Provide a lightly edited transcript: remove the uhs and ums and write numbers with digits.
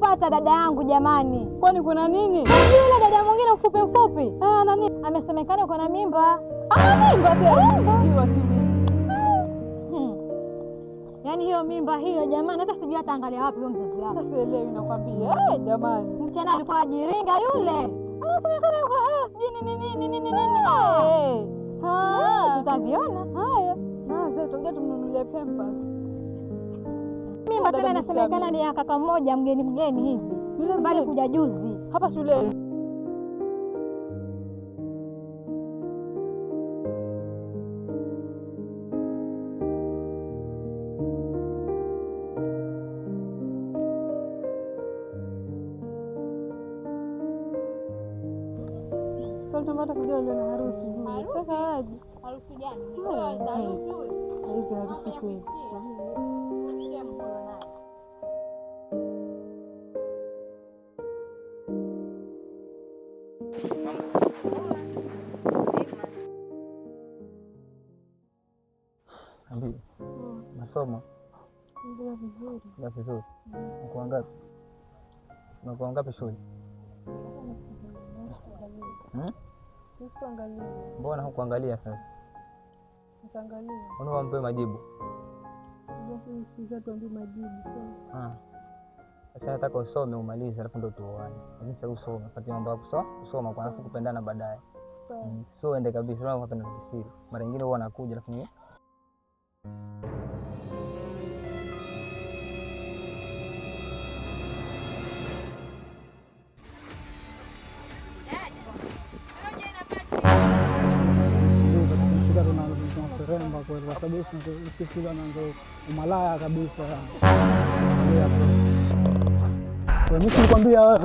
nimempata dada yangu jamani. Kwani kuna nini? Yule dada mwingine mfupi. Nani? Amesemekana uko na mimba. Ana mimba tena? Ndio tu. Yaani hiyo mimba hiyo jamani, hata sijui ataangalia wapi huyo mzazi wake. Sasa sielewi nakwambia. Jamani. Msichana alikuwa ajiringa yule. Anasemekana nini. Tutaviona haya. Sasa tutakuja tumnunulie Pampers. Mimba tena inasemekana ni ya kaka mmoja mgeni hivi. Yule bali kuja juzi hapa shuleni. Tunataka kujua leo na harusi. Sasa aje. harusi gani? Hizo harusi kweli. Ambi. Masomo. Ndio vizuri. Ndio vizuri. Unakuwa ngapi shule? Usiangalie. Mbona hukuangalia sasa? Nitaangalia. Unaombe majibu. Basi sisi tuambie majibu sasa. Sasa nataka usome umalize alafu ndo tuoane. Mimi sasa usome, pati mambo ya kusoma kwa alafu kupendana baadaye. So ende kabisa wewe unapenda siri. Mara nyingine huwa anakuja alafu ni remba kwa sababu sisi ndo umalaya kabisa. Mimi nikwambia